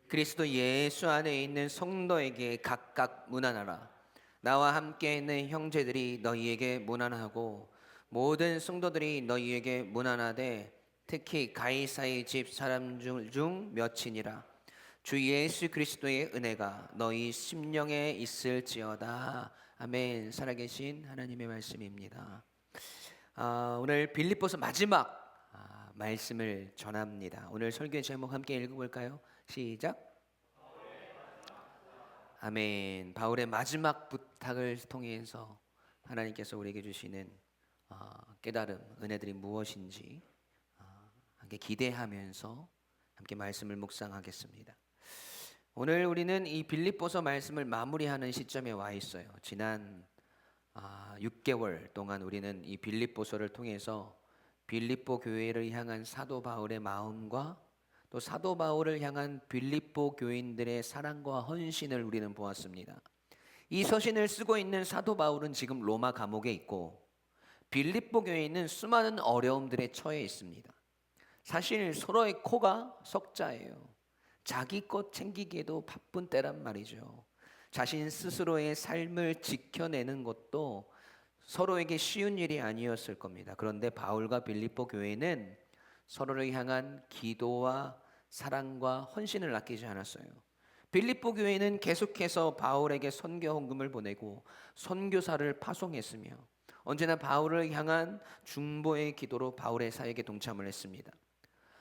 그리스도 예수 안에 있는 성도에게 각각 문안하라. 나와 함께 있는 형제들이 너희에게 문안하고 모든 성도들이 너희에게 문안하되 특히 가이사의 집 사람 중 몇이니라. 주 예수 그리스도의 은혜가 너희 심령에 있을지어다. 아멘. 살아계신 하나님의 말씀입니다. 오늘 빌립보서 마지막 말씀을 전합니다. 오늘 설교의 제목 함께 읽어볼까요? 시작. 아멘. 바울의 마지막 부탁을 통해서 하나님께서 우리에게 주시는 깨달음, 은혜들이 무엇인지 함께 기대하면서 함께 말씀을 묵상하겠습니다. 오늘 우리는 이 빌립보서 말씀을 마무리하는 시점에 와 있어요. 지난 6개월 동안 우리는 이 빌립보서를 통해서 빌립보 교회를 향한 사도 바울의 마음과 또 사도 바울을 향한 빌립보 교인들의 사랑과 헌신을 우리는 보았습니다. 이 서신을 쓰고 있는 사도 바울은 지금 로마 감옥에 있고 빌립보 교회에 있는 수많은 어려움들에 처해 있습니다. 사실 서로의 코가 석자예요. 자기 것 챙기기에도 바쁜 때란 말이죠. 자신 스스로의 삶을 지켜내는 것도 서로에게 쉬운 일이 아니었을 겁니다. 그런데 바울과 빌립보 교회는 서로를 향한 기도와 사랑과 헌신을 아끼지 않았어요. 빌립보 교회는 계속해서 바울에게 선교 헌금을 보내고 선교사를 파송했으며 언제나 바울을 향한 중보의 기도로 바울의 사역에 동참을 했습니다.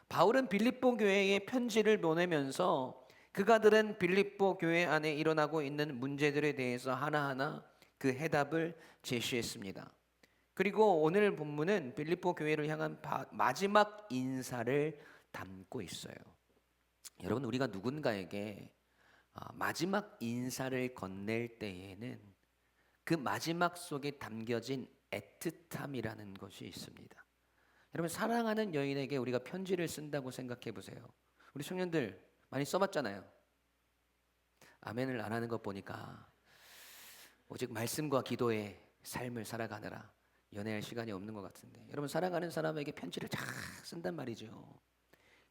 바울은 빌립보 교회에 편지를 보내면서 그가들은 빌립보 교회 안에 일어나고 있는 문제들에 대해서 하나하나 그 해답을 제시했습니다. 그리고 오늘 본문은 빌립보 교회를 향한 마지막 인사를 담고 있어요. 여러분, 우리가 누군가에게 마지막 인사를 건넬 때에는 그 마지막 속에 담겨진 애틋함이라는 것이 있습니다. 여러분, 사랑하는 여인에게 우리가 편지를 쓴다고 생각해 보세요. 우리 청년들 많이 써봤잖아요. 아멘을 안 하는 것 보니까 오직 말씀과 기도의 삶을 살아가느라 연애할 시간이 없는 것 같은데, 여러분, 사랑하는 사람에게 편지를 쫙 쓴단 말이죠.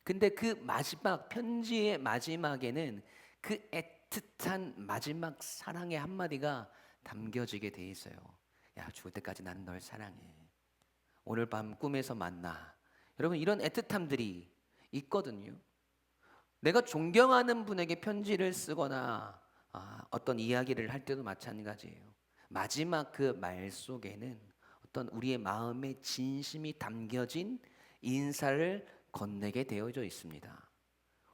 근데 그 마지막 편지의 마지막에는 그 애틋한 마지막 사랑의 한마디가 담겨지게 돼 있어요. 야, 죽을 때까지 나는 널 사랑해. 오늘 밤 꿈에서 만나. 여러분, 이런 애틋함들이 있거든요. 내가 존경하는 분에게 편지를 쓰거나 어떤 이야기를 할 때도 마찬가지예요. 마지막 그 말 속에는 어떤 우리의 마음의 진심이 담겨진 인사를 건네게 되어져 있습니다.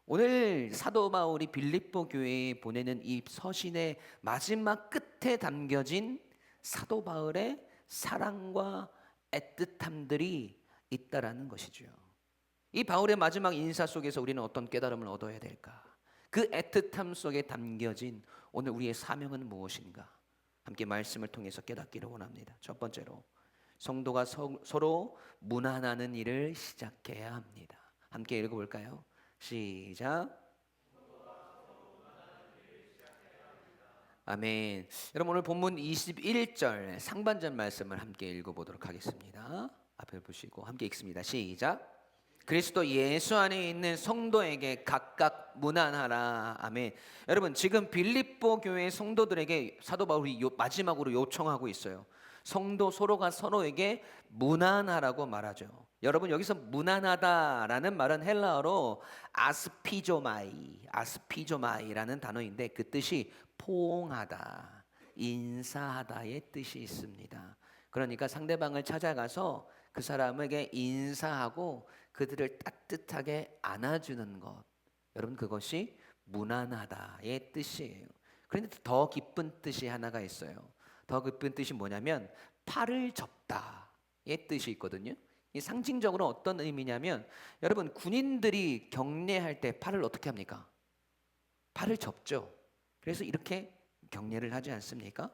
오늘 사도 바울이 빌립보 교회에 보내는 이 서신의 마지막 끝에 담겨진 사도 바울의 사랑과 애틋함들이 있다라는 것이죠. 이 바울의 마지막 인사 속에서 우리는 어떤 깨달음을 얻어야 될까? 그 애틋함 속에 담겨진 오늘 우리의 사명은 무엇인가? 함께 말씀을 통해서 깨닫기를 원합니다. 첫 번째로, 성도가 서로 문안하는 일을 시작해야 합니다. 함께 읽어볼까요? 시작. 아멘. 여러분, 오늘 본문 21절 상반절 말씀을 함께 읽어보도록 하겠습니다. 앞을 보시고 함께 읽습니다. 시작. 그리스도 예수 안에 있는 성도에게 각각 문안하라. 아멘. 여러분, 지금 빌립보 교회 성도들에게 사도 바울이 마지막으로 요청하고 있어요. 성도 서로가 서로에게 문안하라고 말하죠. 여러분, 여기서 문안하다라는 말은 헬라어로 아스피조마이라는 단어인데 그 뜻이 포옹하다, 인사하다의 뜻이 있습니다. 그러니까 상대방을 찾아가서 그 사람에게 인사하고 그들을 따뜻하게 안아주는 것, 여러분, 그것이 문안하다의 뜻이에요. 그런데 더 깊은 뜻이 하나가 있어요. 더 깊은 뜻이 뭐냐면 팔을 접다의 뜻이 있거든요. 이 상징적으로 어떤 의미냐면, 여러분, 군인들이 격례할 때 팔을 어떻게 합니까? 팔을 접죠. 그래서 이렇게 격례를 하지 않습니까?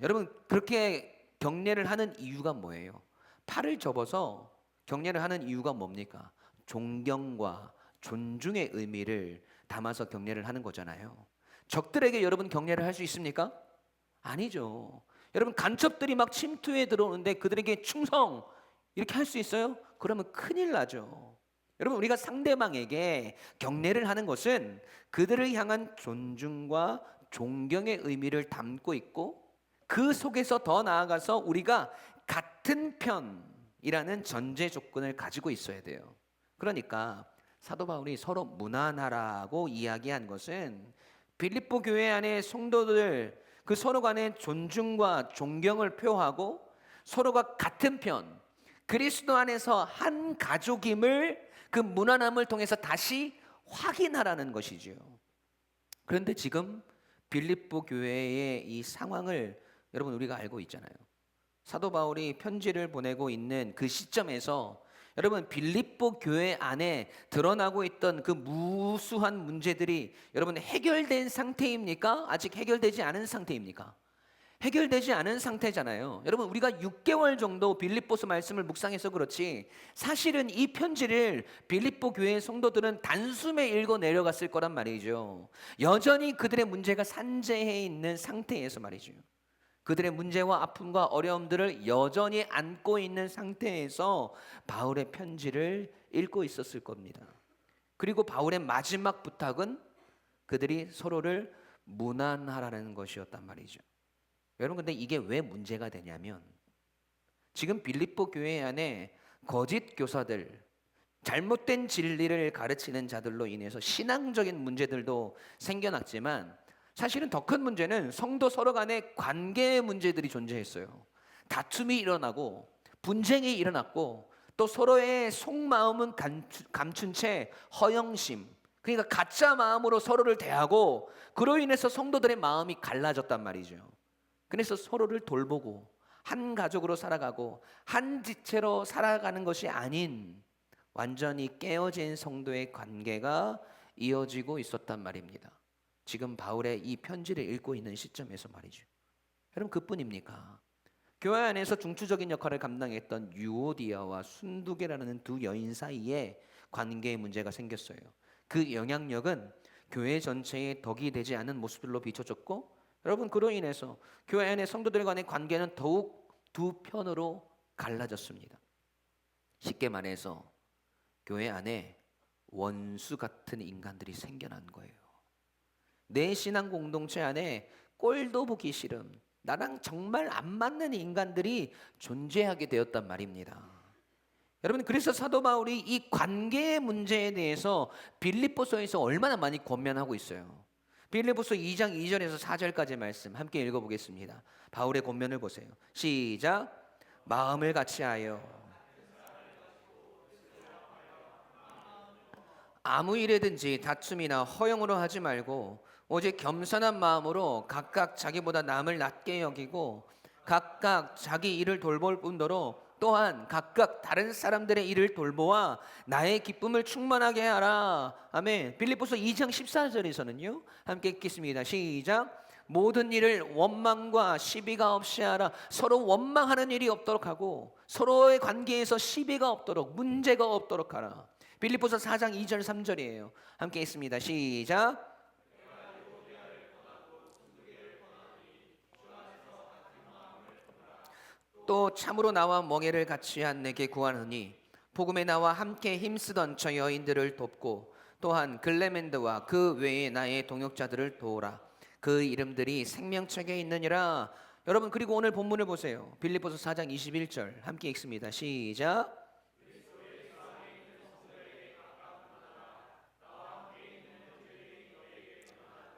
여러분, 그렇게 격례를 하는 이유가 뭐예요? 팔을 접어서 격례를 하는 이유가 뭡니까? 존경과 존중의 의미를 담아서 격례를 하는 거잖아요. 적들에게 여러분 격례를 할 수 있습니까? 아니죠. 여러분, 간첩들이 막 침투해 들어오는데 그들에게 충성 이렇게 할 수 있어요? 그러면 큰일 나죠. 여러분, 우리가 상대방에게 경례를 하는 것은 그들을 향한 존중과 존경의 의미를 담고 있고, 그 속에서 더 나아가서 우리가 같은 편이라는 전제 조건을 가지고 있어야 돼요. 그러니까 사도 바울이 서로 무난하라고 이야기한 것은 빌립보 교회 안에 성도들 그 서로 간의 존중과 존경을 표하고 서로가 같은 편, 그리스도 안에서 한 가족임을 그 무난함을 통해서 다시 확인하라는 것이지요. 그런데 지금 빌립보 교회의 이 상황을 여러분 우리가 알고 있잖아요. 사도 바울이 편지를 보내고 있는 그 시점에서 여러분 빌립보 교회 안에 드러나고 있던 그 무수한 문제들이 여러분 해결된 상태입니까? 아직 해결되지 않은 상태입니까? 해결되지 않은 상태잖아요. 여러분, 우리가 6개월 정도 빌립보서 말씀을 묵상해서 그렇지 사실은 이 편지를 빌립보 교회 성도들은 단숨에 읽어 내려갔을 거란 말이죠. 여전히 그들의 문제가 산재해 있는 상태에서 말이죠. 그들의 문제와 아픔과 어려움들을 여전히 안고 있는 상태에서 바울의 편지를 읽고 있었을 겁니다. 그리고 바울의 마지막 부탁은 그들이 서로를 무난하라는 것이었단 말이죠. 여러분, 근데 이게 왜 문제가 되냐면 지금 빌립보 교회 안에 거짓 교사들, 잘못된 진리를 가르치는 자들로 인해서 신앙적인 문제들도 생겨났지만 사실은 더 큰 문제는 성도 서로 간의 관계의 문제들이 존재했어요. 다툼이 일어나고 분쟁이 일어났고 또 서로의 속마음은 감춘 채 허영심, 그러니까 가짜 마음으로 서로를 대하고 그로 인해서 성도들의 마음이 갈라졌단 말이죠. 그래서 서로를 돌보고 한 가족으로 살아가고 한 지체로 살아가는 것이 아닌 완전히 깨어진 성도의 관계가 이어지고 있었단 말입니다. 지금 바울의 이 편지를 읽고 있는 시점에서 말이죠. 여러분, 그뿐입니까? 교회 안에서 중추적인 역할을 감당했던 유오디아와 순두계라는 두 여인 사이에 관계의 문제가 생겼어요. 그 영향력은 교회 전체에 덕이 되지 않은 모습들로 비춰졌고, 여러분, 그로 인해서 교회 안의 성도들 간의 관계는 더욱 두 편으로 갈라졌습니다. 쉽게 말해서 교회 안에 원수 같은 인간들이 생겨난 거예요. 내 신앙 공동체 안에 꼴도 보기 싫은, 나랑 정말 안 맞는 인간들이 존재하게 되었단 말입니다. 여러분, 그래서 사도 바울이 이 관계의 문제에 대해서 빌립보서에서 얼마나 많이 권면하고 있어요. 빌립보서 2장 2절에서 4절까지의 말씀 함께 읽어보겠습니다. 바울의 권면을 보세요. 시작. 마음을 같이하여 아무 일에든지 다툼이나 허용으로 하지 말고 오직 겸손한 마음으로 각각 자기보다 남을 낮게 여기고 각각 자기 일을 돌볼 뿐더러 또한 각각 다른 사람들의 일을 돌보아 나의 기쁨을 충만하게 하라. 아멘. 빌립보서 2장 14절에서는요 함께 읽겠습니다. 시작. 모든 일을 원망과 시비가 없이 하라. 서로 원망하는 일이 없도록 하고 서로의 관계에서 시비가 없도록, 문제가 없도록 하라. 빌립보서 4장 2절 3절이에요. 함께 읽습니다. 시작. 또 참으로 나와 멍에를 같이 한 내게 구하느니 복음에 나와 함께 힘쓰던 저 여인들을 돕고 또한 글레멘드와 그 외에 나의 동역자들을 도우라. 그 이름들이 생명책에 있느니라. 여러분, 그리고 오늘 본문을 보세요. 빌립보서 4장 21절 함께 읽습니다. 시작.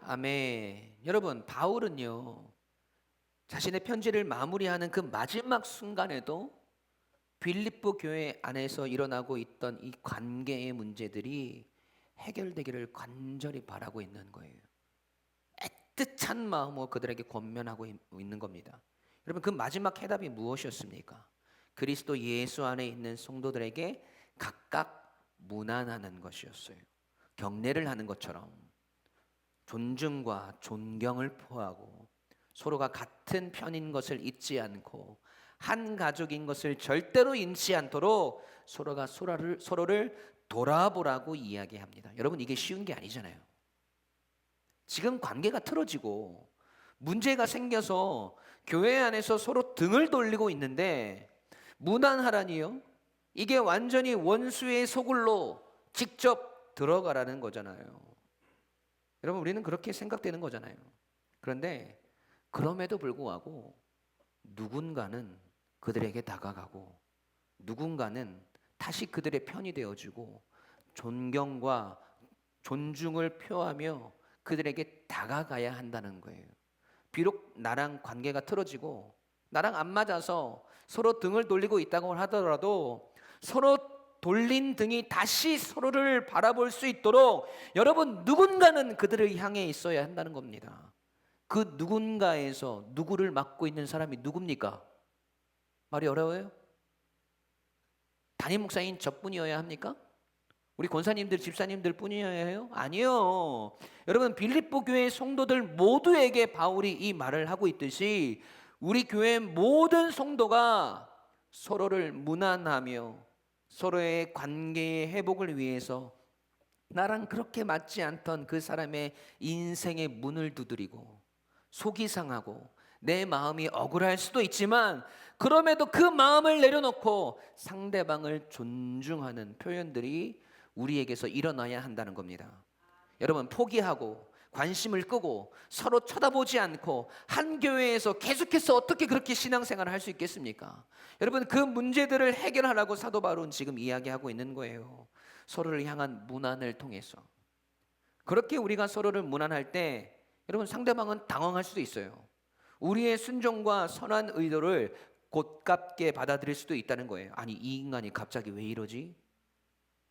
아멘. 여러분, 바울은요 자신의 편지를 마무리하는 그 마지막 순간에도 빌립보 교회 안에서 일어나고 있던 이 관계의 문제들이 해결되기를 간절히 바라고 있는 거예요. 애틋한 마음으로 그들에게 권면하고 있는 겁니다. 여러분, 그 마지막 해답이 무엇이었습니까? 그리스도 예수 안에 있는 성도들에게 각각 무난하는 것이었어요. 경례를 하는 것처럼 존중과 존경을 표하고 서로가 같은 편인 것을 잊지 않고 한 가족인 것을 절대로 잊지 않도록 서로가 서로를 돌아보라고 이야기합니다. 여러분, 이게 쉬운 게 아니잖아요. 지금 관계가 틀어지고 문제가 생겨서 교회 안에서 서로 등을 돌리고 있는데 무난하라니요? 이게 완전히 원수의 소굴로 직접 들어가라는 거잖아요. 여러분, 우리는 그렇게 생각되는 거잖아요. 그런데 그럼에도 불구하고 누군가는 그들에게 다가가고 누군가는 다시 그들의 편이 되어주고 존경과 존중을 표하며 그들에게 다가가야 한다는 거예요. 비록 나랑 관계가 틀어지고 나랑 안 맞아서 서로 등을 돌리고 있다고 하더라도 서로 돌린 등이 다시 서로를 바라볼 수 있도록 여러분, 누군가는 그들을 향해 있어야 한다는 겁니다. 그 누군가에서 누구를 맡고 있는 사람이 누굽니까? 말이 어려워요? 담임 목사인 저뿐이어야 합니까? 우리 권사님들, 집사님들 뿐이어야 해요? 아니요. 여러분, 빌립보 교회 성도들 모두에게 바울이 이 말을 하고 있듯이 우리 교회 모든 성도가 서로를 무난하며 서로의 관계의 회복을 위해서 나랑 그렇게 맞지 않던 그 사람의 인생의 문을 두드리고 속이 상하고 내 마음이 억울할 수도 있지만 그럼에도 그 마음을 내려놓고 상대방을 존중하는 표현들이 우리에게서 일어나야 한다는 겁니다. 여러분, 포기하고 관심을 끄고 서로 쳐다보지 않고 한 교회에서 계속해서 어떻게 그렇게 신앙생활을 할 수 있겠습니까? 여러분, 그 문제들을 해결하라고 사도 바울은 지금 이야기하고 있는 거예요. 서로를 향한 문안을 통해서. 그렇게 우리가 서로를 문안할 때 여러분, 상대방은 당황할 수도 있어요. 우리의 순종과 선한 의도를 곧갑게 받아들일 수도 있다는 거예요. 아니, 이 인간이 갑자기 왜 이러지?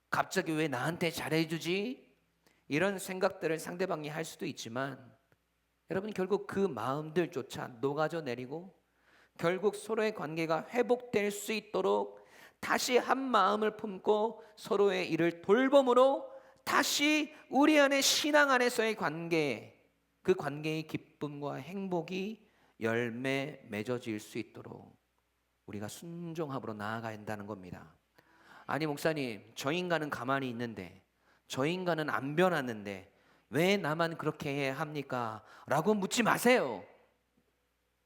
갑자기 왜 나한테 잘해주지? 이런 생각들을 상대방이 할 수도 있지만 여러분, 결국 그 마음들조차 녹아져 내리고 결국 서로의 관계가 회복될 수 있도록 다시 한 마음을 품고 서로의 일을 돌봄으로 다시 우리 안에 신앙 안에서의 관계, 그 관계의 기쁨과 행복이 열매 맺어질 수 있도록 우리가 순종함으로 나아가야 한다는 겁니다. 아니, 목사님, 저 인간은 가만히 있는데 저 인간은 안 변하는데 왜 나만 그렇게 해야 합니까? 라고 묻지 마세요.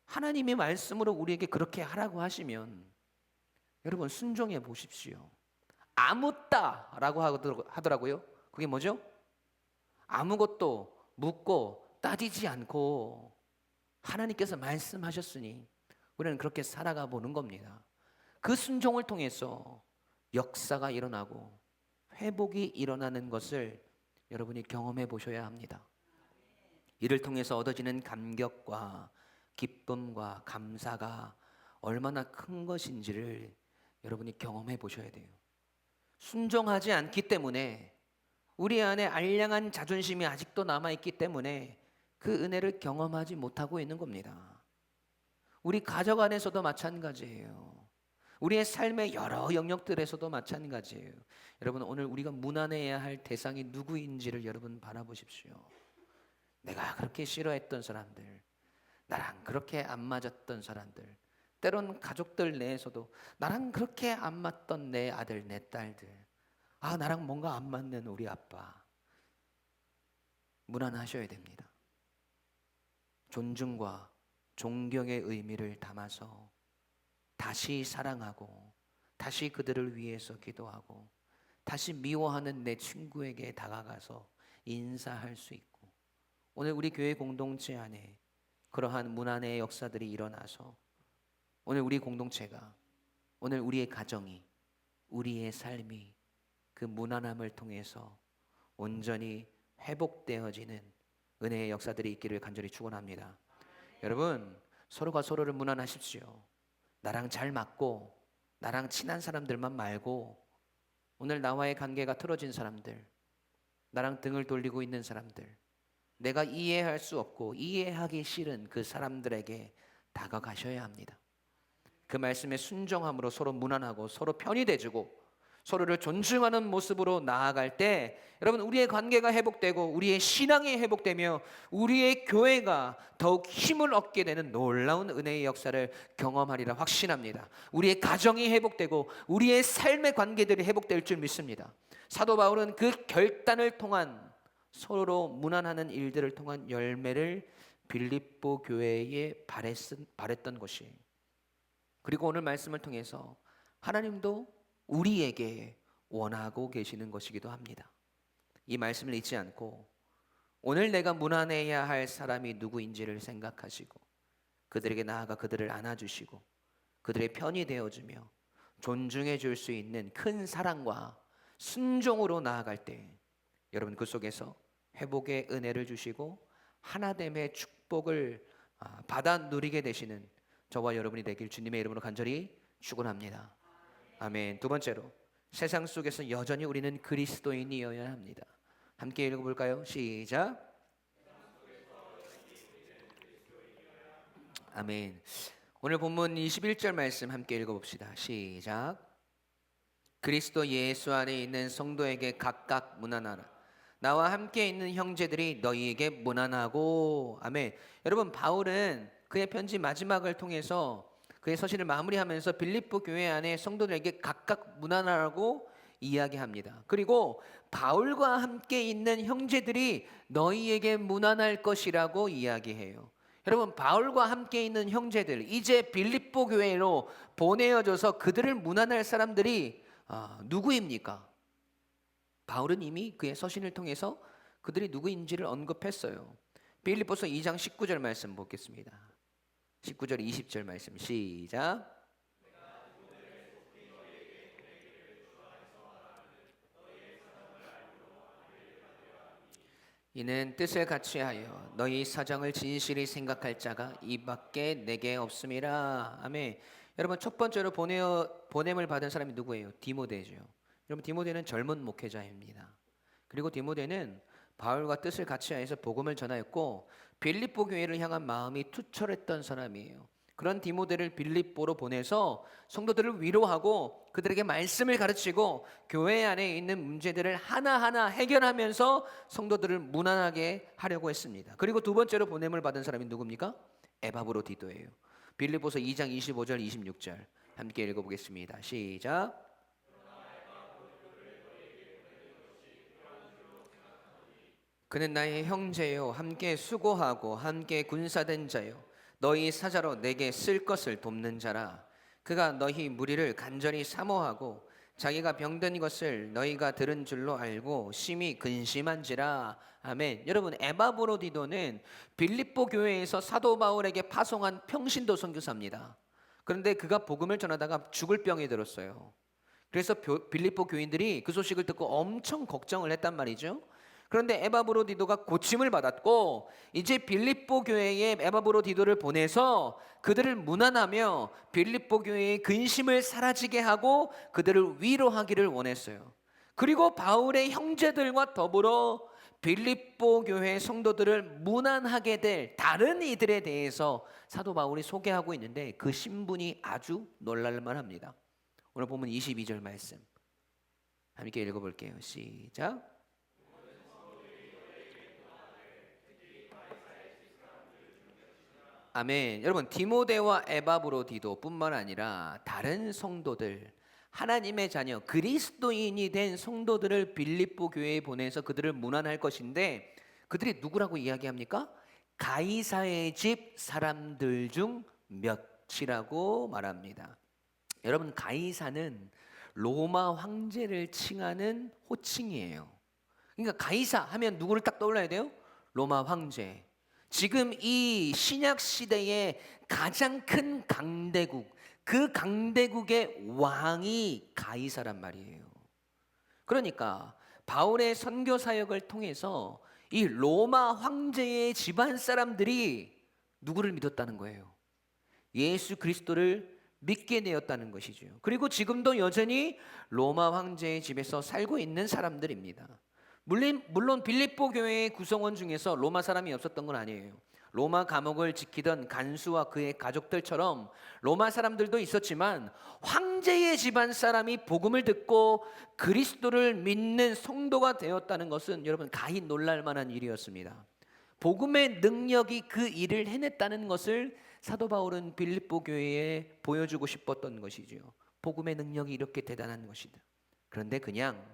하나님의 말씀으로 우리에게 그렇게 하라고 하시면 여러분, 순종해 보십시오. 아무따라고 하더라고요. 그게 뭐죠? 아무것도 묻고 따지지 않고 하나님께서 말씀하셨으니 우리는 그렇게 살아가 보는 겁니다. 그 순종을 통해서 역사가 일어나고 회복이 일어나는 것을 여러분이 경험해 보셔야 합니다. 이를 통해서 얻어지는 감격과 기쁨과 감사가 얼마나 큰 것인지를 여러분이 경험해 보셔야 돼요. 순종하지 않기 때문에 우리 안에 알량한 자존심이 아직도 남아있기 때문에 그 은혜를 경험하지 못하고 있는 겁니다. 우리 가정 안에서도 마찬가지예요. 우리의 삶의 여러 영역들에서도 마찬가지예요. 여러분, 오늘 우리가 무난해야 할 대상이 누구인지를 여러분 바라보십시오. 내가 그렇게 싫어했던 사람들, 나랑 그렇게 안 맞았던 사람들, 때론 가족들 내에서도 나랑 그렇게 안 맞던 내 아들, 내 딸들, 나랑 뭔가 안 맞는 우리 아빠, 무난하셔야 됩니다. 존중과 존경의 의미를 담아서 다시 사랑하고 다시 그들을 위해서 기도하고 다시 미워하는 내 친구에게 다가가서 인사할 수 있고, 오늘 우리 교회 공동체 안에 그러한 문안의 역사들이 일어나서 오늘 우리 공동체가, 오늘 우리의 가정이, 우리의 삶이 그 무난함을 통해서 온전히 회복되어지는 은혜의 역사들이 있기를 간절히 축원합니다. 여러분, 서로가 서로를 무난하십시오. 나랑 잘 맞고 나랑 친한 사람들만 말고 오늘 나와의 관계가 틀어진 사람들, 나랑 등을 돌리고 있는 사람들, 내가 이해할 수 없고 이해하기 싫은 그 사람들에게 다가가셔야 합니다. 그 말씀에 순종함으로 서로 무난하고 서로 편이 돼주고 서로를 존중하는 모습으로 나아갈 때 여러분, 우리의 관계가 회복되고 우리의 신앙이 회복되며 우리의 교회가 더욱 힘을 얻게 되는 놀라운 은혜의 역사를 경험하리라 확신합니다. 우리의 가정이 회복되고 우리의 삶의 관계들이 회복될 줄 믿습니다. 사도 바울은 그 결단을 통한 서로 무난하는 일들을 통한 열매를 빌립보 교회에 바랬던 것이, 그리고 오늘 말씀을 통해서 하나님도 우리에게 원하고 계시는 것이기도 합니다. 이 말씀을 잊지 않고 오늘 내가 무난해야 할 사람이 누구인지를 생각하시고 그들에게 나아가 그들을 안아주시고 그들의 편이 되어주며 존중해 줄 수 있는 큰 사랑과 순종으로 나아갈 때 여러분 그 속에서 회복의 은혜를 주시고 하나됨의 축복을 받아 누리게 되시는 저와 여러분이 되길 주님의 이름으로 간절히 축원합니다. 아멘. 두 번째로 세상 속에서 여전히 우리는 그리스도인이어야 합니다. 함께 읽어볼까요? 시작. 아멘. 오늘 본문 21절 말씀 함께 읽어봅시다. 시작. 그리스도 예수 안에 있는 성도에게 각각 문안하라. 나와 함께 있는 형제들이 너희에게 문안하고. 아멘. 여러분 바울은 그의 편지 마지막을 통해서 그의 서신을 마무리하면서 빌립보 교회 안에 성도들에게 각각 문안하라고 이야기합니다. 그리고 바울과 함께 있는 형제들이 너희에게 문안할 것이라고 이야기해요. 여러분 바울과 함께 있는 형제들 이제 빌립보 교회로 보내어져서 그들을 문안할 사람들이 누구입니까? 바울은 이미 그의 서신을 통해서 그들이 누구인지를 언급했어요. 빌립보서 2장 19절 말씀 보겠습니다. 19절 20절 말씀 시작. 이는 뜻을 같이 하여 너희 사정을 진실히 생각할 자가 이밖에 내게 없음이라. 아멘. 여러분 첫 번째로 보냄을 받은 사람이 누구예요? 디모데죠. 여러분 디모데는 젊은 목회자입니다. 그리고 디모데는 바울과 뜻을 같이 하여서 복음을 전하였고 빌립보 교회를 향한 마음이 투철했던 사람이에요. 그런 디모데를 빌립보로 보내서 성도들을 위로하고 그들에게 말씀을 가르치고 교회 안에 있는 문제들을 하나하나 해결하면서 성도들을 무난하게 하려고 했습니다. 그리고 두 번째로 보냄을 받은 사람이 누굽니까? 에바브로디도예요. 빌립보서 2장 25절 26절 함께 읽어보겠습니다. 시작. 그는 나의 형제요 함께 수고하고 함께 군사된 자요 너희 사자로 내게 쓸 것을 돕는 자라. 그가 너희 무리를 간절히 사모하고 자기가 병든 것을 너희가 들은 줄로 알고 심히 근심한지라. 아멘. 여러분 에바브로디도는 빌립보 교회에서 사도 바울에게 파송한 평신도 선교사입니다. 그런데 그가 복음을 전하다가 죽을 병이 들었어요. 그래서 빌립보 교인들이 그 소식을 듣고 엄청 걱정을 했단 말이죠. 그런데 에바브로디도가 고침을 받았고 이제 빌립보 교회에 에바브로디도를 보내서 그들을 문안하며 빌립보 교회의 근심을 사라지게 하고 그들을 위로하기를 원했어요. 그리고 바울의 형제들과 더불어 빌립보 교회 성도들을 문안하게 될 다른 이들에 대해서 사도 바울이 소개하고 있는데 그 신분이 아주 놀랄만합니다. 오늘 보면 22절 말씀 함께 읽어볼게요. 시작. 아멘. 여러분 디모데와 에바브로디도 뿐만 아니라 다른 성도들 하나님의 자녀 그리스도인이 된 성도들을 빌립보 교회에 보내서 그들을 문안할 것인데 그들이 누구라고 이야기합니까? 가이사의 집 사람들 중 몇이라고 말합니다. 여러분 가이사는 로마 황제를 칭하는 호칭이에요. 그러니까 가이사 하면 누구를 딱 떠올려야 돼요? 로마 황제. 지금 이 신약 시대의 가장 큰 강대국, 그 강대국의 왕이 가이사란 말이에요. 그러니까 바울의 선교 사역을 통해서 이 로마 황제의 집안 사람들이 누구를 믿었다는 거예요? 예수 그리스도를 믿게 되었다는 것이죠. 그리고 지금도 여전히 로마 황제의 집에서 살고 있는 사람들입니다. 물론 빌립보 교회의 구성원 중에서 로마 사람이 없었던 건 아니에요. 로마 감옥을 지키던 간수와 그의 가족들처럼 로마 사람들도 있었지만 황제의 집안 사람이 복음을 듣고 그리스도를 믿는 성도가 되었다는 것은 여러분 가히 놀랄 만한 일이었습니다. 복음의 능력이 그 일을 해냈다는 것을 사도 바울은 빌립보 교회에 보여주고 싶었던 것이지요. 복음의 능력이 이렇게 대단한 것이다. 그런데 그냥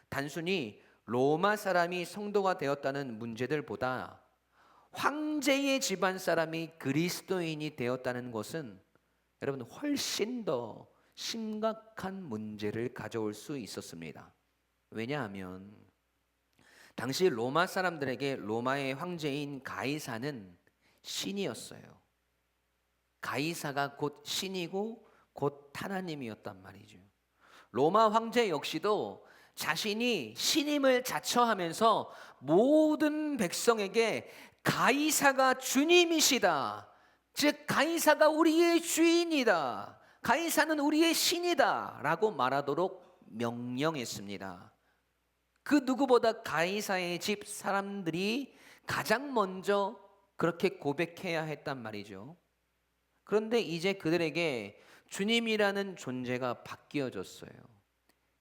단순히 로마 사람이 성도가 되었다는 문제들보다 황제의 집안 사람이 그리스도인이 되었다는 것은 여러분 훨씬 더 심각한 문제를 가져올 수 있었습니다. 왜냐하면 당시 로마 사람들에게 로마의 황제인 가이사는 신이었어요. 가이사가 곧 신이고 곧 하나님이었단 말이죠. 로마 황제 역시도 자신이 신임을 자처하면서 모든 백성에게 가이사가 주님이시다, 즉 가이사가 우리의 주인이다, 가이사는 우리의 신이다 라고 말하도록 명령했습니다. 그 누구보다 가이사의 집 사람들이 가장 먼저 그렇게 고백해야 했단 말이죠. 그런데 이제 그들에게 주님이라는 존재가 바뀌어졌어요.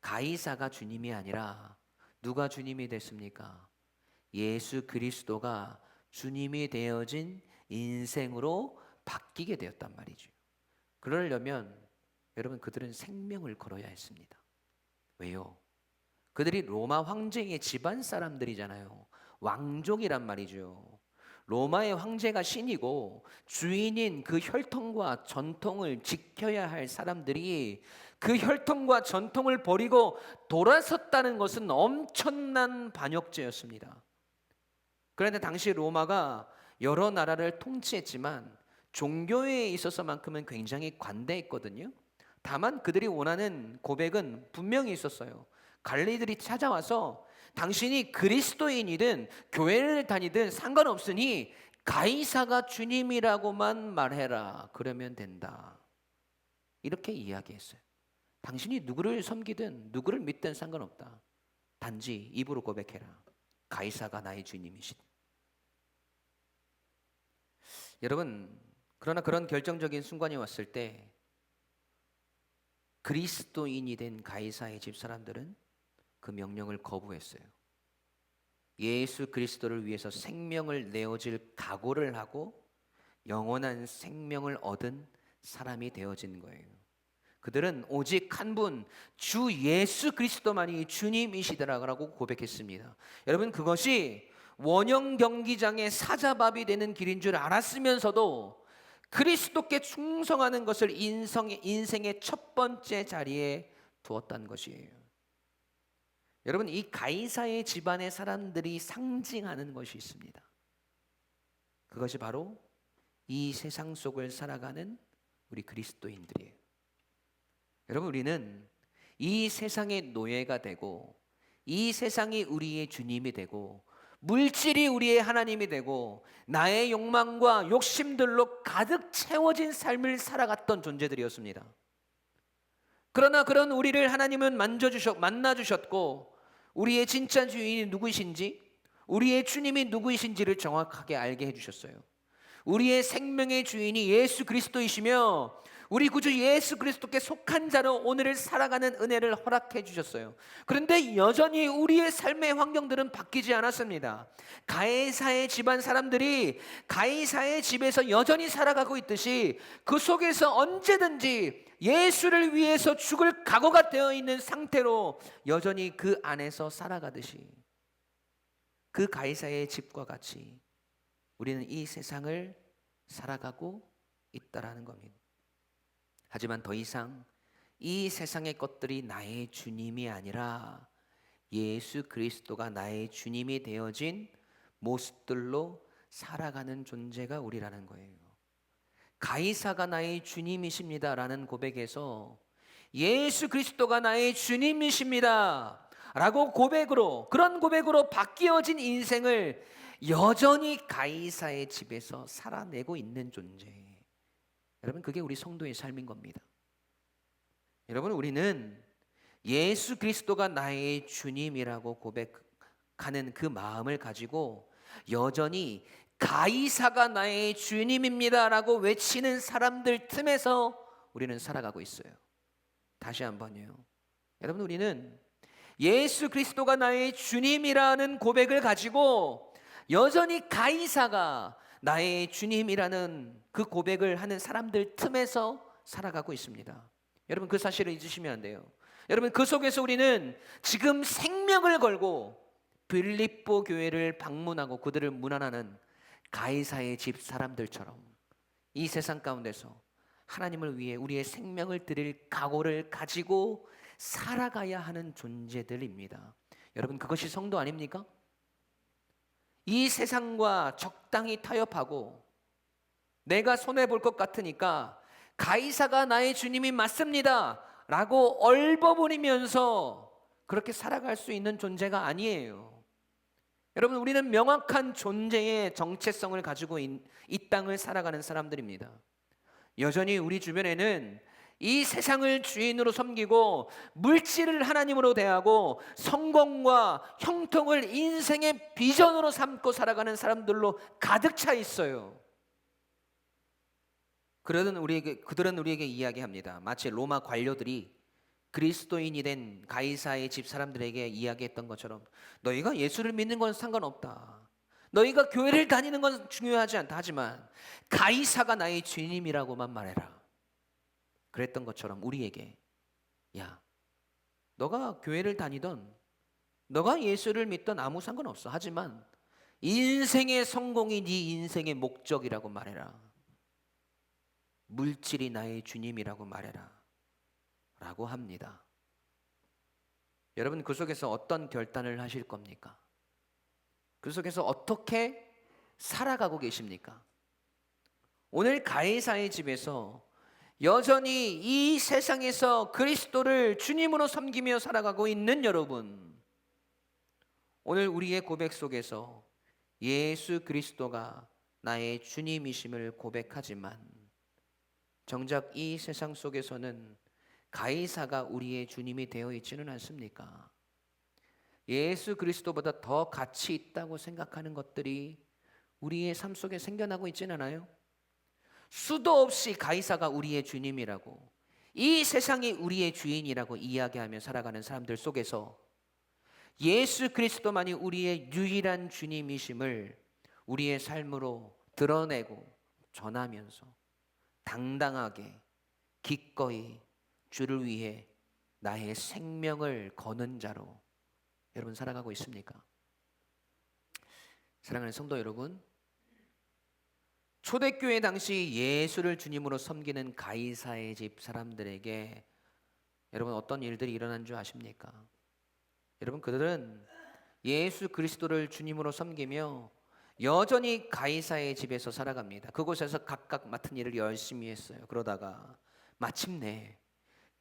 가이사가 주님이 아니라 누가 주님이 됐습니까? 예수 그리스도가 주님이 되어진 인생으로 바뀌게 되었단 말이죠. 그러려면 여러분, 그들은 생명을 걸어야 했습니다. 왜요? 그들이 로마 황제의 집안 사람들이잖아요. 왕족이란 말이죠. 로마의 황제가 신이고 주인인 그 혈통과 전통을 지켜야 할 사람들이 그 혈통과 전통을 버리고 돌아섰다는 것은 엄청난 반역죄였습니다. 그런데 당시 로마가 여러 나라를 통치했지만 종교에 있어서만큼은 굉장히 관대했거든요. 다만 그들이 원하는 고백은 분명히 있었어요. 관리들이 찾아와서 당신이 그리스도인이든 교회를 다니든 상관없으니 가이사가 주님이라고만 말해라. 그러면 된다. 이렇게 이야기했어요. 당신이 누구를 섬기든 누구를 믿든 상관없다. 단지 입으로 고백해라. 가이사가 나의 주님이시다. 여러분, 그러나 그런 결정적인 순간이 왔을 때 그리스도인이 된 가이사의 집사람들은 그 명령을 거부했어요. 예수 그리스도를 위해서 생명을 내어줄 각오를 하고 영원한 생명을 얻은 사람이 되어진 거예요. 그들은 오직 한 분, 주 예수 그리스도만이 주님이시더라라고 고백했습니다. 여러분, 그것이 원형 경기장의 사자밥이 되는 길인 줄 알았으면서도 그리스도께 충성하는 것을 인생의 첫 번째 자리에 두었다는 것이에요. 여러분, 이 가이사의 집안의 사람들이 상징하는 것이 있습니다. 그것이 바로 이 세상 속을 살아가는 우리 그리스도인들이에요. 여러분, 우리는 이 세상의 노예가 되고 이 세상이 우리의 주님이 되고 물질이 우리의 하나님이 되고 나의 욕망과 욕심들로 가득 채워진 삶을 살아갔던 존재들이었습니다. 그러나 그런 우리를 하나님은 만나주셨고 우리의 진짜 주인이 누구이신지, 우리의 주님이 누구이신지를 정확하게 알게 해주셨어요. 우리의 생명의 주인이 예수 그리스도이시며 우리 구주 예수 그리스도께 속한 자로 오늘을 살아가는 은혜를 허락해 주셨어요. 그런데 여전히 우리의 삶의 환경들은 바뀌지 않았습니다. 가이사의 집안 사람들이 가이사의 집에서 여전히 살아가고 있듯이 그 속에서 언제든지 예수를 위해서 죽을 각오가 되어 있는 상태로 여전히 그 안에서 살아가듯이 그 가이사의 집과 같이 우리는 이 세상을 살아가고 있다라는 겁니다. 하지만 더 이상 이 세상의 것들이 나의 주님이 아니라 예수 그리스도가 나의 주님이 되어진 모습들로 살아가는 존재가 우리라는 거예요. 가이사가 나의 주님이십니다 라는 고백에서 예수 그리스도가 나의 주님이십니다 라고 그런 고백으로 바뀌어진 인생을 여전히 가이사의 집에서 살아내고 있는 존재. 여러분, 그게 우리 성도의 삶인 겁니다. 여러분, 우리는 예수 그리스도가 나의 주님이라고 고백하는 그 마음을 가지고 여전히 가이사가 나의 주님입니다 라고 외치는 사람들 틈에서 우리는 살아가고 있어요. 다시 한번요. 여러분, 우리는 예수 그리스도가 나의 주님이라는 고백을 가지고 여전히 가이사가 나의 주님이라는 그 고백을 하는 사람들 틈에서 살아가고 있습니다. 여러분, 그 사실을 잊으시면 안 돼요. 여러분, 그 속에서 우리는 지금 생명을 걸고 빌립보 교회를 방문하고 그들을 문안하는 가이사의 집 사람들처럼 이 세상 가운데서 하나님을 위해 우리의 생명을 드릴 각오를 가지고 살아가야 하는 존재들입니다. 여러분, 그것이 성도 아닙니까? 이 세상과 적당히 타협하고 내가 손해볼 것 같으니까 가이사가 나의 주님이 맞습니다 라고 얼버무리면서 그렇게 살아갈 수 있는 존재가 아니에요. 여러분, 우리는 명확한 존재의 정체성을 가지고 이 땅을 살아가는 사람들입니다. 여전히 우리 주변에는 이 세상을 주인으로 섬기고 물질을 하나님으로 대하고 성공과 형통을 인생의 비전으로 삼고 살아가는 사람들로 가득 차 있어요. 그들은 우리에게 이야기합니다. 마치 로마 관료들이 그리스도인이 된 가이사의 집 사람들에게 이야기했던 것처럼, 너희가 예수를 믿는 건 상관없다. 너희가 교회를 다니는 건 중요하지 않다. 하지만 가이사가 나의 주님이라고만 말해라. 그랬던 것처럼 우리에게, 야, 너가 교회를 다니던, 너가 예수를 믿던 아무 상관없어. 하지만 인생의 성공이 네 인생의 목적이라고 말해라. 물질이 나의 주님이라고 말해라 라고 합니다. 여러분, 그 속에서 어떤 결단을 하실 겁니까? 그 속에서 어떻게 살아가고 계십니까? 오늘 가이사의 집에서 여전히 이 세상에서 그리스도를 주님으로 섬기며 살아가고 있는 여러분, 오늘 우리의 고백 속에서 예수 그리스도가 나의 주님이심을 고백하지만 정작 이 세상 속에서는 가이사가 우리의 주님이 되어 있지는 않습니까? 예수 그리스도보다 더 가치 있다고 생각하는 것들이 우리의 삶 속에 생겨나고 있지는 않아요? 수도 없이 가이사가 우리의 주님이라고, 이 세상이 우리의 주인이라고 이야기하며 살아가는 사람들 속에서 예수 그리스도만이 우리의 유일한 주님이심을 우리의 삶으로 드러내고 전하면서 당당하게 기꺼이 주를 위해 나의 생명을 거는 자로 여러분 살아가고 있습니까? 사랑하는 성도 여러분, 초대교회 당시 예수를 주님으로 섬기는 가이사의 집 사람들에게 여러분 어떤 일들이 일어난 줄 아십니까? 여러분, 그들은 예수 그리스도를 주님으로 섬기며 여전히 가이사의 집에서 살아갑니다. 그곳에서 각각 맡은 일을 열심히 했어요. 그러다가 마침내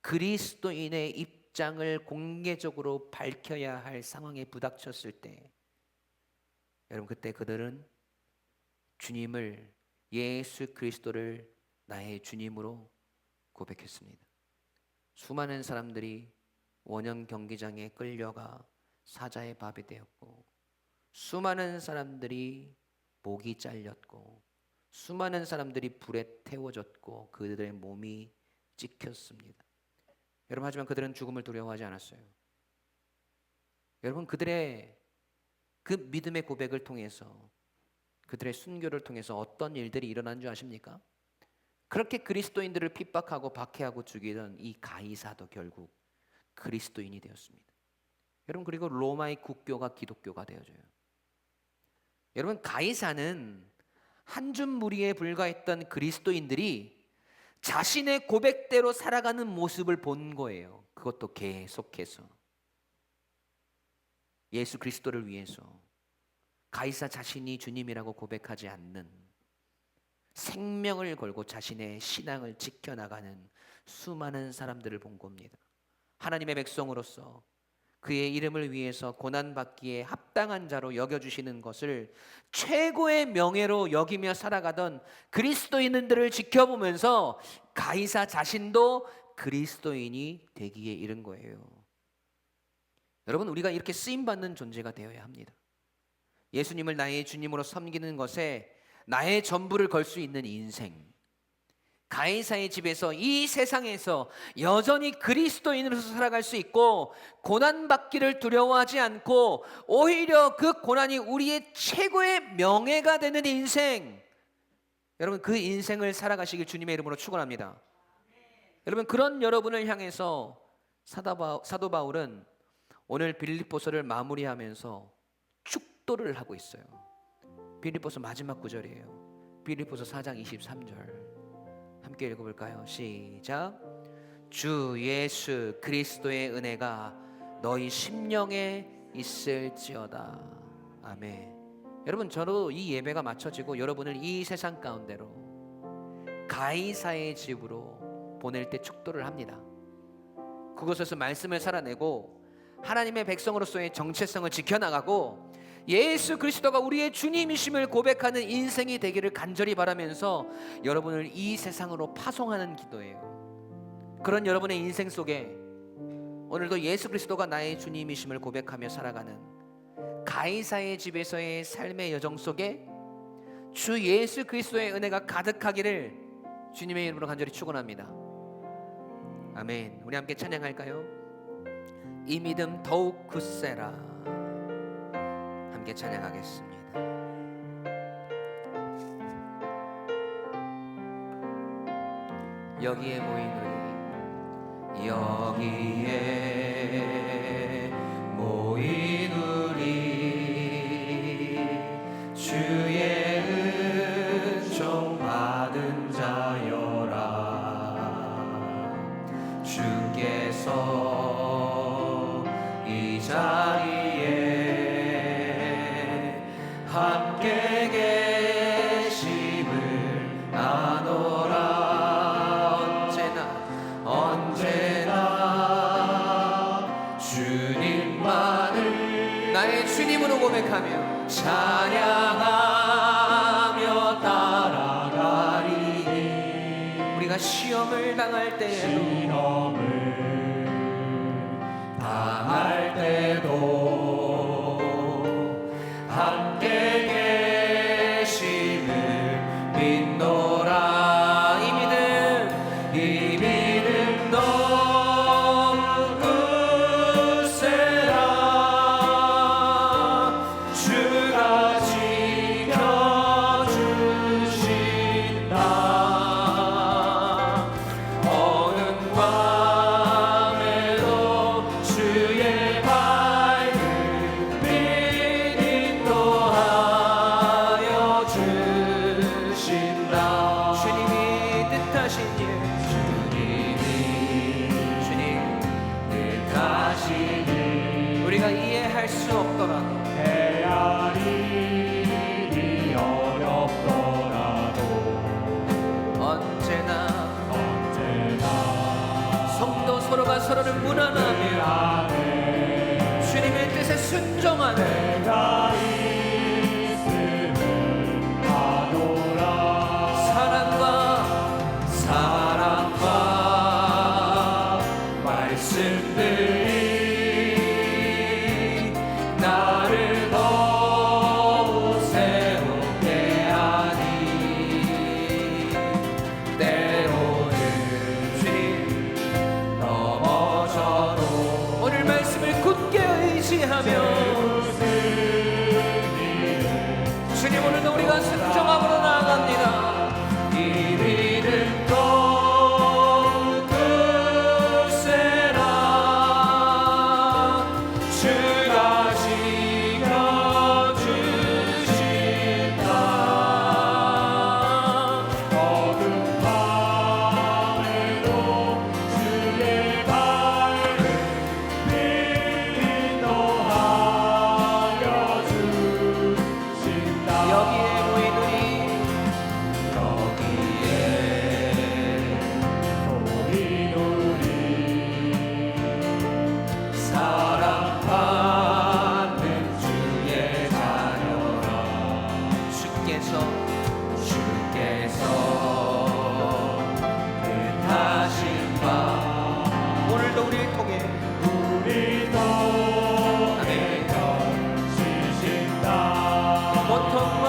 그리스도인의 입장을 공개적으로 밝혀야 할 상황에 부닥쳤을 때, 여러분, 그때 그들은 주님을, 예수 그리스도를 나의 주님으로 고백했습니다. 수많은 사람들이 원형 경기장에 끌려가 사자의 밥이 되었고, 수많은 사람들이 목이 잘렸고, 수많은 사람들이 불에 태워졌고, 그들의 몸이 찍혔습니다. 여러분, 하지만 그들은 죽음을 두려워하지 않았어요. 여러분, 그들의 그 믿음의 고백을 통해서, 그들의 순교를 통해서 어떤 일들이 일어난 줄 아십니까? 그렇게 그리스도인들을 핍박하고 박해하고 죽이던 이 가이사도 결국 그리스도인이 되었습니다. 여러분, 그리고 로마의 국교가 기독교가 되어져요. 여러분, 가이사는 한 줌 무리에 불과했던 그리스도인들이 자신의 고백대로 살아가는 모습을 본 거예요. 그것도 계속해서 예수 그리스도를 위해서 가이사 자신이 주님이라고 고백하지 않는, 생명을 걸고 자신의 신앙을 지켜나가는 수많은 사람들을 본 겁니다. 하나님의 백성으로서 그의 이름을 위해서 고난받기에 합당한 자로 여겨주시는 것을 최고의 명예로 여기며 살아가던 그리스도인들을 지켜보면서 가이사 자신도 그리스도인이 되기에 이른 거예요. 여러분, 우리가 이렇게 쓰임받는 존재가 되어야 합니다. 예수님을 나의 주님으로 섬기는 것에 나의 전부를 걸 수 있는 인생, 가이사의 집에서 이 세상에서 여전히 그리스도인으로서 살아갈 수 있고, 고난받기를 두려워하지 않고 오히려 그 고난이 우리의 최고의 명예가 되는 인생, 여러분, 그 인생을 살아가시길 주님의 이름으로 축원합니다. 여러분, 그런 여러분을 향해서 사도 바울은 오늘 빌립보서를 마무리하면서 축도를 하고 있어요. 빌립보서 마지막 구절이에요. 빌립보서 4장 23절. 함께 함께 읽어볼까요? 시작. 주 예수 그리스도의 은혜가 너희 심령에 있을지어다. 아멘. 여러분, 저도 이 예배가 마쳐지고 여러분을 이 세상 가운데로 가이사의 집으로 보낼 때 축도를 합니다. 그곳에서 말씀을 살아내고 하나님의 백성으로서의 정체성을 지켜나가고 예수 그리스도가 우리의 주님이심을 고백하는 인생이 되기를 간절히 바라면서 여러분을 이 세상으로 파송하는 기도예요. 그런 여러분의 인생 속에 오늘도 예수 그리스도가 나의 주님이심을 고백하며 살아가는 가이사의 집에서의 삶의 여정 속에 주 예수 그리스도의 은혜가 가득하기를 주님의 이름으로 간절히 축원합니다. 아멘. 우리 함께 찬양할까요? 이 믿음 더욱 굳세라. 함께 찬양하겠습니다. 여기에 모인 우리, 여기에 모인 우리, 주의 은총 받은 자여라. 주께서 이 자리에 함께 계심을 아노라. 언제나 주님만을 나의 주님으로 고백하며 찬양하며 따라가리니. 우리가 시험을 당할 때에도 함께 계심을 믿노라. 이 믿음 너무 굳세라. 주가 지켜주신다. 어느 밤에도 주의 밝은 빛 인도하여 주신다. 주님이 뜻하신 일, 주님 뜻하신 일 우리가 이해할 수 없더라도, 헤아리기 어렵더라도 언제나 성도 서로가 서로를 무난하며 주님의 뜻에 순종하는 사랑과 말씀들이 나를 더욱 새롭게 하니. 때로는 주님 넘어져도 오늘 말씀을 굳게 의지하며 주님, 오늘도 우리가 순종함으로 나아갑니다. 이 믿음 더욱 굳세라. 주가 지켜주신다. 어두운 밤에도 주의 밝은 빛 인도하여 주신다. 여기에 모인 우리, 사랑받는 주의 자녀라. 주께서 뜻하신 바 오늘도 우리를 통해 주신다. 고통과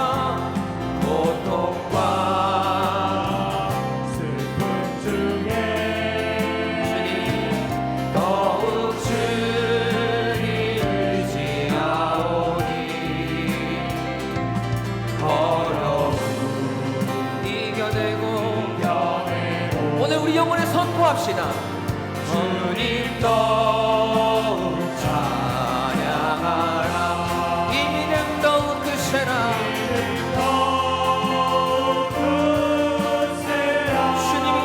슬픔 중에 주님 더욱 주님 의지하오니. 어려움 이겨내고 오늘 우리 영혼에 선포합시다. 주님 더욱 찬양하라. 이 믿음 더욱 굳세라. 주님이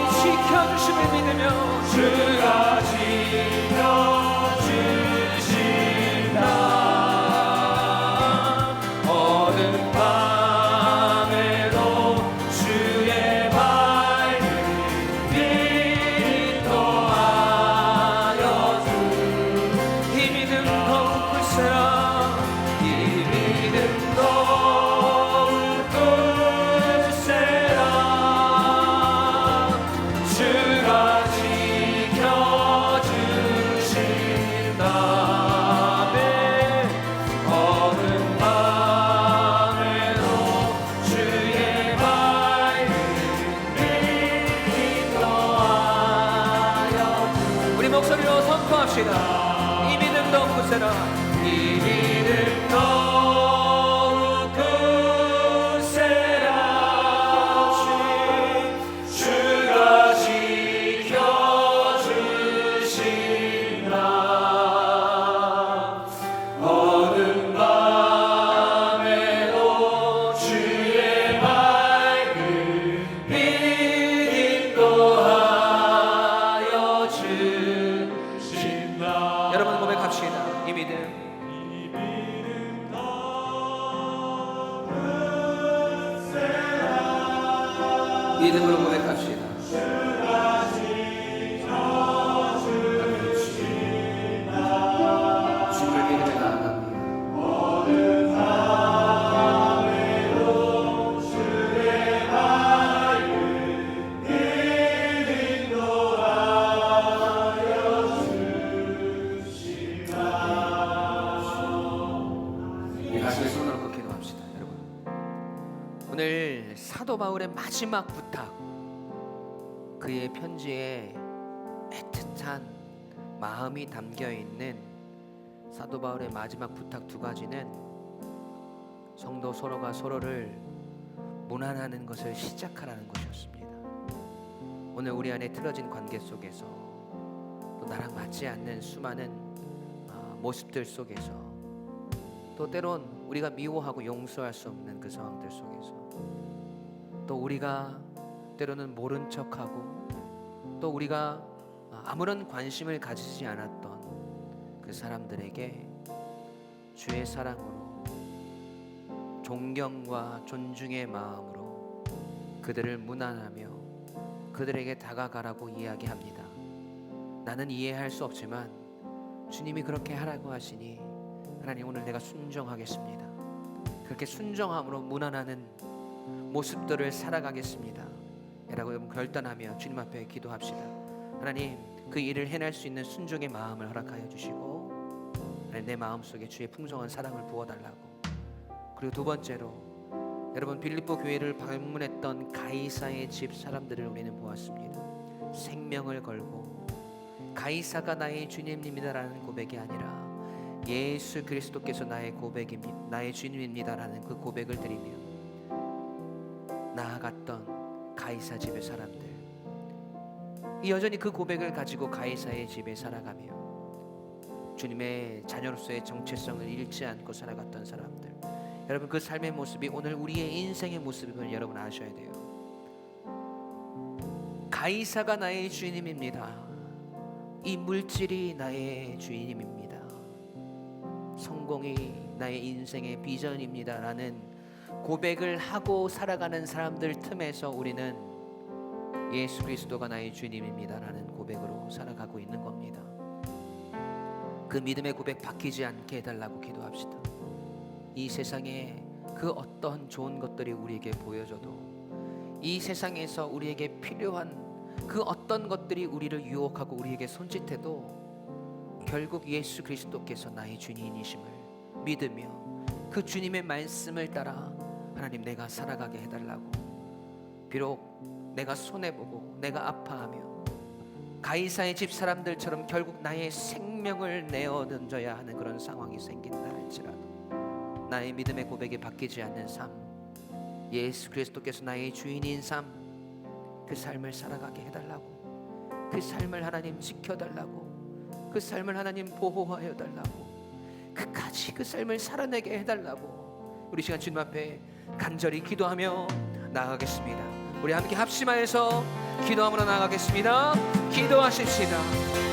믿음으로 고백합시다. 주를 믿으며 나아갑니다. 다시 손을 꼭 기도합시다. 여러분, 오늘 사도 바울의 마지막 부탁, 그의 편지에 애틋한 마음이 담겨있는 사도 바울의 마지막 부탁 두 가지는 성도 서로가 서로를 무난하는 것을 시작하라는 것이었습니다. 오늘 우리 안에 틀어진 관계 속에서, 또 나랑 맞지 않는 수많은 모습들 속에서, 또 때론 우리가 미워하고 용서할 수 없는 그 상황들 속에서, 또 우리가 때로는 모른 척하고, 또 우리가 아무런 관심을 가지지 않았던 그 사람들에게 주의 사랑으로, 존경과 존중의 마음으로 그들을 무난하며 그들에게 다가가라고 이야기합니다. 나는 이해할 수 없지만 주님이 그렇게 하라고 하시니 하나님, 오늘 내가 순종하겠습니다. 그렇게 순종함으로 무난하는 모습들을 살아가겠습니다 라고 결단하며 주님 앞에 기도합시다. 하나님, 그 일을 해낼 수 있는 순종의 마음을 허락하여 주시고, 하나님, 내 마음속에 주의 풍성한 사랑을 부어달라고. 그리고 두 번째로, 여러분, 빌립보 교회를 방문했던 가이사의 집 사람들을 우리는 보았습니다. 생명을 걸고 가이사가 나의 주님입니다라는 고백이 아니라 예수 그리스도께서 나의 고백입니다, 나의 주님입니다라는 그 고백을 드리며 나아갔던 가이사 집의 사람들, 여전히 그 고백을 가지고 가이사의 집에 살아가며 주님의 자녀로서의 정체성을 잃지 않고 살아갔던 사람들, 여러분, 그 삶의 모습이 오늘 우리의 인생의 모습임을 여러분 아셔야 돼요. 가이사가 나의 주인입니다. 이 물질이 나의 주인입니다. 성공이 나의 인생의 비전입니다 라는 고백을 하고 살아가는 사람들 틈에서 우리는 예수 그리스도가 나의 주님입니다 라는 고백으로 살아가고 있는 겁니다. 그 믿음의 고백 바뀌지 않게 해달라고 기도합시다. 이 세상에 그 어떤 좋은 것들이 우리에게 보여져도, 이 세상에서 우리에게 필요한 그 어떤 것들이 우리를 유혹하고 우리에게 손짓해도 결국 예수 그리스도께서 나의 주님이심을 믿으며 그 주님의 말씀을 따라 하나님, 내가 살아가게 해달라고. 비록 내가 손해보고 내가 아파하며 가이사의 집 사람들처럼 결국 나의 생명을 내어 던져야 하는 그런 상황이 생긴다 할지라도, 나의 믿음의 고백이 바뀌지 않는 삶, 예수 그리스도께서 나의 주인인 삶, 그 삶을 살아가게 해달라고. 그 삶을 하나님 지켜달라고. 그 삶을 하나님 보호하여 달라고. 끝까지 그 삶을 살아내게 해달라고 우리 시간 주님 앞에 간절히 기도하며 나아가겠습니다. 우리 함께 합심하여서 기도함으로 나아가겠습니다. 기도하십시다.